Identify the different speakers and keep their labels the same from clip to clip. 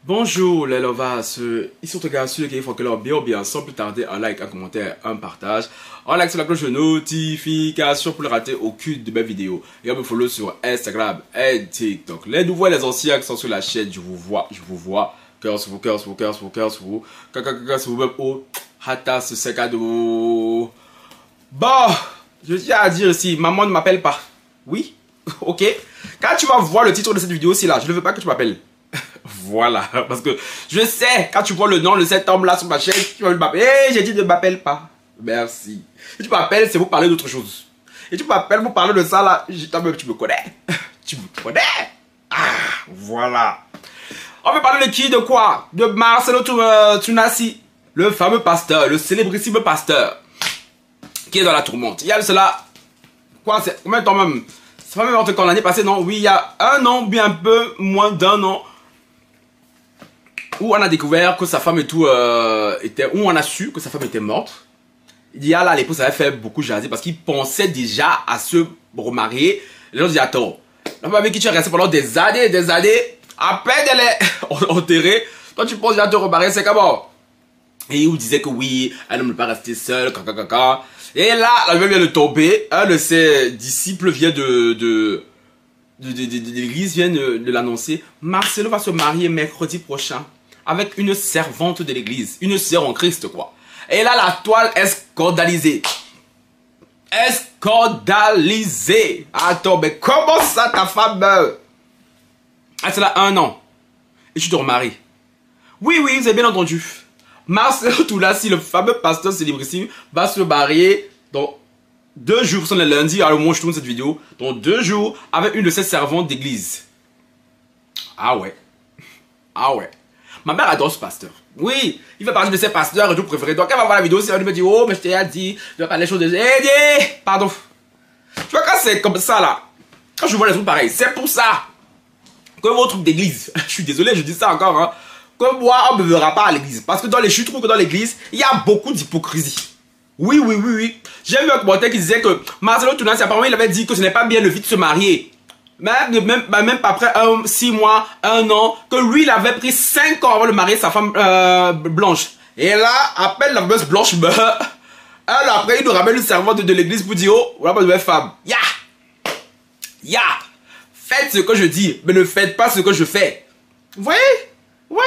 Speaker 1: Bonjour les lovas, ici votre gars sur qui faut que leur bien sans plus tarder un like, un commentaire, un partage, un like sur la cloche de notification pour ne rater aucune de mes vidéos et un me follow sur Instagram et TikTok. Les nouveaux et les anciens qui sont sur la chaîne, je vous vois, cœur sur vous, cœur sur vous, cœur sur vous, cœur sur vous, cœur sur vous même au hata ce c'est cadeau. Bon, je tiens à dire ici, maman ne m'appelle pas. Oui, ok. Quand tu vas voir le titre de cette vidéo aussi là, je ne veux pas que tu m'appelles. Voilà, parce que je sais, quand tu vois le nom de cet homme-là sur ma chaîne, tu vas m'appeler. Hey, j'ai dit ne m'appelle pas. Merci. Si tu m'appelles, c'est pour parler d'autre chose. Et tu m'appelles pour parler de ça là, toi-même tu me connais. Tu me connais. Ah, voilà. On va parler de qui, de quoi? De Marcelo Tunasi, le fameux pasteur, le célébrissime pasteur, qui est dans la tourmente. Il y a cela, quoi, c'est combien de temps même? C'est pas même entre quand l'année passée, non? Oui, il y a un an, bien un peu moins d'un an, où on a découvert que sa femme et tout où on a su que sa femme était morte. Il y a là, l'épouse avait fait beaucoup jaser parce qu'il pensait déjà à se remarier. Les gens disaient, attends, la femme avec qui tu es resté pendant des années, à peine elle est enterrée, toi tu penses déjà te remarier, c'est comment? Et il disait que oui, elle ne veut pas rester seule, Et là, la nouvelle vient de tomber, un de ses disciples vient de l'église, vient de l'annoncer. Marcelo va se marier mercredi prochain avec une servante de l'église, une sœur en Christ, quoi. Et là, la toile est scandalisée. Scandalisée. Attends, mais comment ça, ta femme meurt? Ah, c'est là 1 an. Et tu te remaries. Oui, oui, vous avez bien entendu. Marcelo Tunasi, le fameux pasteur célébrissime, va se marier dans 2 jours, c'est le lundi, à le moment où je tourne cette vidéo, dans 2 jours, avec une de ses servantes d'église. Ah ouais. Ah ouais. Ma mère adore ce pasteur. Oui, il fait partie de ses pasteurs et tout préférés. Donc elle va voir la vidéo, elle me dit, oh, mais je t'ai dit, je vais pas les choses de... Pardon. Tu vois, quand c'est comme ça là, quand je vois les trucs pareils, c'est pour ça que vos trucs d'église, je suis désolé, je dis ça encore, hein, que moi, on ne me verra pas à l'église. Parce que je trouve que dans l'église, il y a beaucoup d'hypocrisie. Oui. J'ai vu un commentaire qui disait que Marcelo Tunasi, apparemment, il avait dit que ce n'est pas bien le fait de se marier. Même après 6 mois, 1 an, que lui, il avait pris 5 ans avant de marier sa femme blanche. Et là, après la fameuse blanche meurt, après, il nous ramène une servante de l'église pour dire, oh, voilà ma nouvelle femme. Ya! Faites ce que je dis, mais ne faites pas ce que je fais. Vous voyez? Oui.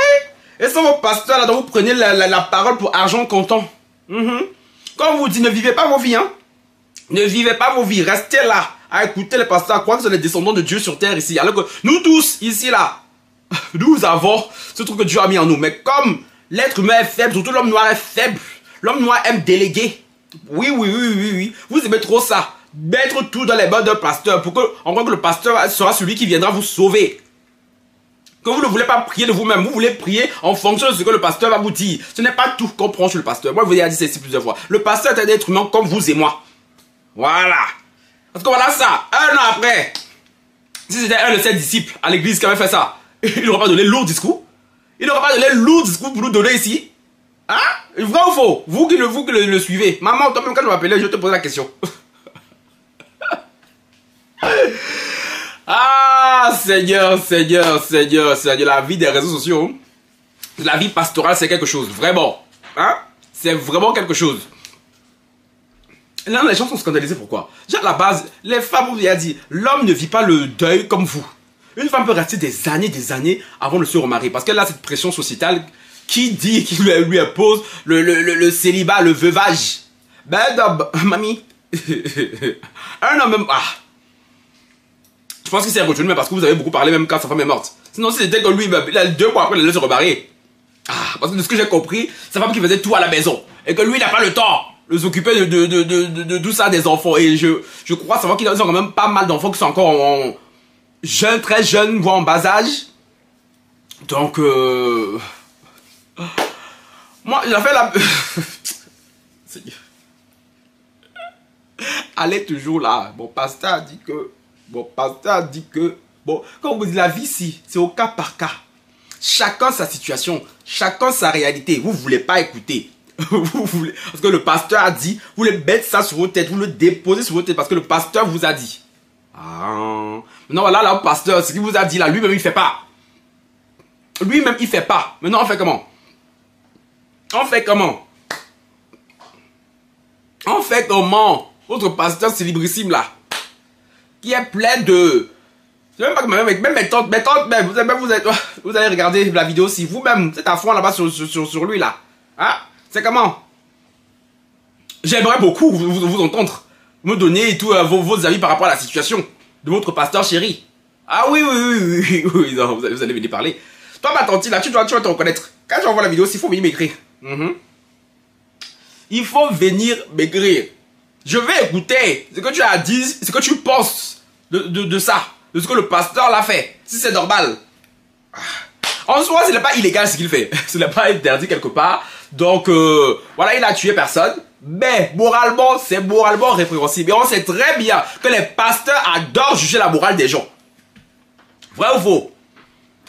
Speaker 1: Et ça, vos pasteurs, là, dont vous prenez la parole pour argent comptant. Quand on vous dit, ne vivez pas vos vies, hein. Ne vivez pas vos vies, restez là, à écouter les pasteurs, à croire que vous êtes les descendants de Dieu sur terre ici. Alors que nous tous, ici, là, nous avons ce truc que Dieu a mis en nous. Mais comme l'être humain est faible, surtout l'homme noir est faible, l'homme noir aime déléguer. Oui. Vous aimez trop ça. Mettre tout dans les mains d'un pasteur pour que, en gros, que le pasteur sera celui qui viendra vous sauver. Que vous ne voulez pas prier de vous-même, vous voulez prier en fonction de ce que le pasteur va vous dire. Ce n'est pas tout qu'on prend sur le pasteur. Moi, je vous ai dit ça ici plusieurs fois. Le pasteur est un être humain comme vous et moi. Voilà. Parce que voilà ça, 1 an après, si c'était un de ses disciples à l'église qui avait fait ça, il n'aurait pas donné lourd discours. Il n'aurait pas donné lourd discours pour nous donner ici. Hein? Vrai ou faux? Vous qui le suivez. Maman, toi-même quand je m'appelais, je te posais la question. Ah, Seigneur, la vie des réseaux sociaux, la vie pastorale, c'est quelque chose, vraiment. Hein? C'est vraiment quelque chose. Là, les gens sont scandalisés, pourquoi? Déjà, à la base, les femmes, on vous a dit, l'homme ne vit pas le deuil comme vous. Une femme peut rester des années avant de se remarier, parce qu'elle a cette pression sociétale qui lui impose le célibat, le veuvage. Ben, mamie, un homme même... Ah. Je pense qu'il s'est retourné, mais parce que vous avez beaucoup parlé même quand sa femme est morte. Sinon, si c'était que lui, il a 2 mois après, il allait se remarier. Ah, parce que de ce que j'ai compris, sa femme qui faisait tout à la maison. Et que lui, il n'a pas le temps de s'occuper de tout ça des enfants. Et je crois savoir qu'ils ont quand même pas mal d'enfants qui sont encore jeunes, très jeunes, voire en bas âge. Donc, moi, il a fait la... Allez toujours là. Mon pasteur a dit que... Bon, quand on vous dit la vie ici, c'est au cas par cas. Chacun sa situation, chacun sa réalité. Vous ne voulez pas écouter. Vous voulez, parce que le pasteur a dit, vous voulez mettre ça sur vos têtes, vous le déposez sur vos têtes parce que le pasteur vous a dit. Ah. Maintenant, voilà, là, le pasteur, ce qu'il vous a dit là, lui-même, il ne fait pas. Lui-même, il fait pas. Maintenant, on fait comment? On fait comment? On fait comment? Votre pasteur célébrissime là, qui est plein de... Je sais même pas que même mes tantes, même, vous allez regarder la vidéo si vous-même, c'est à fond là-bas sur lui là. Hein? C'est comment? J'aimerais beaucoup vous entendre, me donner tous vos avis par rapport à la situation de votre pasteur chéri. Ah oui, non, vous allez venir parler. Toi, ma tante, là, tu dois te reconnaître. Quand tu envoies la vidéo, il faut venir m'écrire. Il faut venir m'écrire. Je vais écouter ce que tu as dit, ce que tu penses de ça, de ce que le pasteur l'a fait. Si c'est normal. En soi, ce n'est pas illégal ce qu'il fait. Ce n'est pas interdit quelque part. Donc, voilà, il a tué personne. Mais, moralement, c'est moralement répréhensible. Et on sait très bien que les pasteurs adorent juger la morale des gens. Vrai ou faux?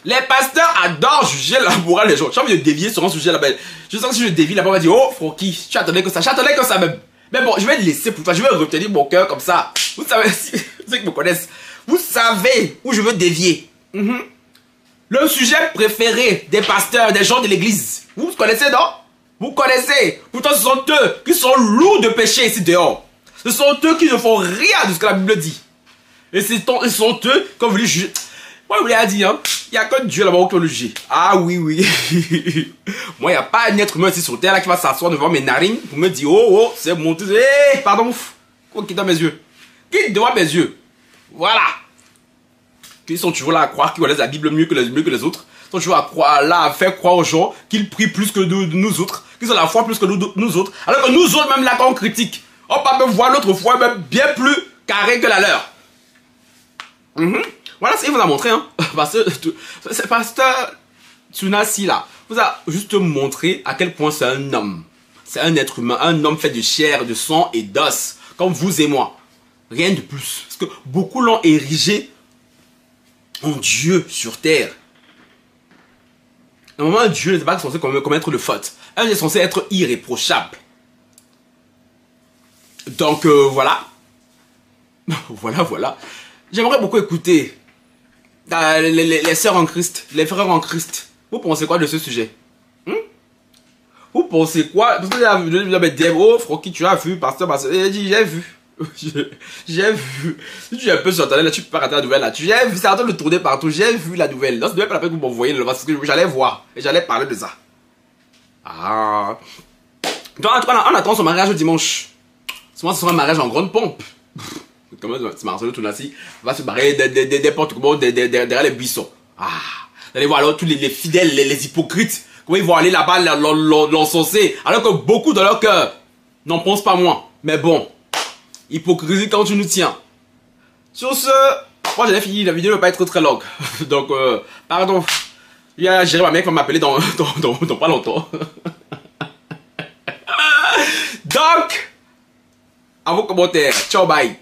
Speaker 1: Les pasteurs adorent juger la morale des gens. J'ai envie de dévier sur un sujet là-bas. Je sens que si je dévie là-bas, on va dire, oh, Francky, tu attendais que ça. J'attendais que ça même. Mais bon, je vais le laisser pour toi. Je vais retenir mon cœur comme ça. Vous savez, ceux qui me connaissent, vous savez où je veux dévier. Le sujet préféré des pasteurs, des gens de l'église. Vous connaissez, non? Vous connaissez. Pourtant, ce sont eux qui sont lourds de péché ici dehors. Ce sont eux qui ne font rien de ce que la Bible dit. Et ce sont eux, comme vous voulez juger. Moi, je vous l'ai dit, hein. Il n'y a que Dieu là-bas qui peut le juger. Ah oui. Moi, il n'y a pas un être humain ici sur terre là qui va s'asseoir devant mes narines pour me dire, oh, c'est monté. Hé, pardon. Quitte devant mes yeux. Quitte devant mes yeux. Voilà. Ils sont toujours là à croire qu'ils connaissent la Bible mieux que les autres. Ils sont toujours à faire croire aux gens qu'ils prient plus que nous autres. Qu'ils ont la foi plus que nous autres. Alors que nous autres, même là, quand on critique, on peut même voir l'autre foi même bien plus carré que la leur. Voilà ce qu'il vous a montré, hein. Parce que c'est pasteur Tsunasi là vous a juste montré à quel point c'est un homme. C'est un être humain, un homme fait de chair, de sang et d'os, comme vous et moi. Rien de plus. Parce que beaucoup l'ont érigé en Dieu sur terre. Normalement, un Dieu n'est pas censé commettre de faute. Un Dieu est censé être irréprochable. Donc voilà. Voilà. J'aimerais beaucoup écouter les sœurs en Christ, les frères en Christ. Vous pensez quoi de ce sujet? Vous pensez quoi? Parce que je vais dire, oh, Francky, tu as vu, pasteur, il dit, j'ai vu. J'ai vu. Si tu es un peu sur internet, là, tu peux pas rater la nouvelle là. J'ai vu, c'est en train de tourner partout. J'ai vu la nouvelle. Là, ce n'est pas la peine que vous m'envoyez le parce que j'allais voir. Et j'allais parler de ça. Ah. Donc, en attendant son mariage dimanche. Souvent, ce sera un mariage en grande pompe. Comment Marcelo Tounassi va se barrer n'importe comment derrière les buissons. Ah. Vous allez voir alors tous les fidèles, les hypocrites. Comment ils vont aller là-bas l'encenser. Alors que beaucoup dans leur cœur n'en pensent pas moins. Mais bon. Hypocrisie quand tu nous tiens. Sur ce, moi j'avais fini, la vidéo ne va pas être très longue. Donc, pardon. Il y a Jérémy qui va m'appeler dans pas longtemps. Donc, à vos commentaires. Ciao, bye.